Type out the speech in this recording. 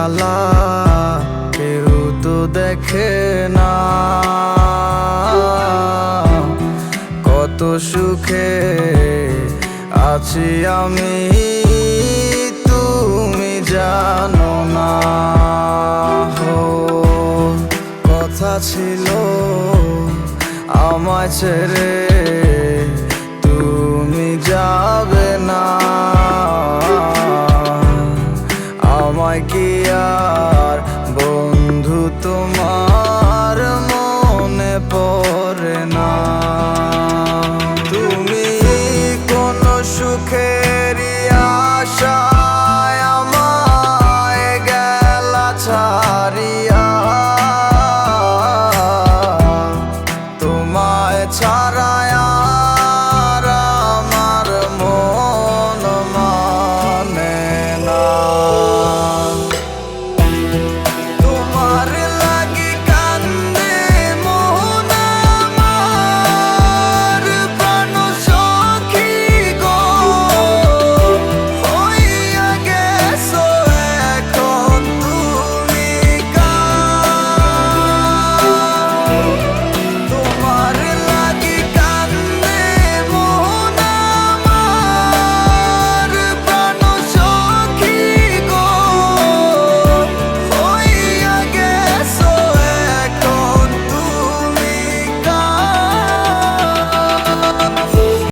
জ্বালা কেউ তো দেখে না। কত সুখে আছি আমি তুমি জানো না। কথা ছিল আমায় ছেড়ে তুমি যাবে না। আমায় কি আর বন্ধু তোমার মনে পড়ে না? তুমি কোন সুখেরই আশায় আমায় গেলা ছাড়িয়া। তোমায় ছাড়ায়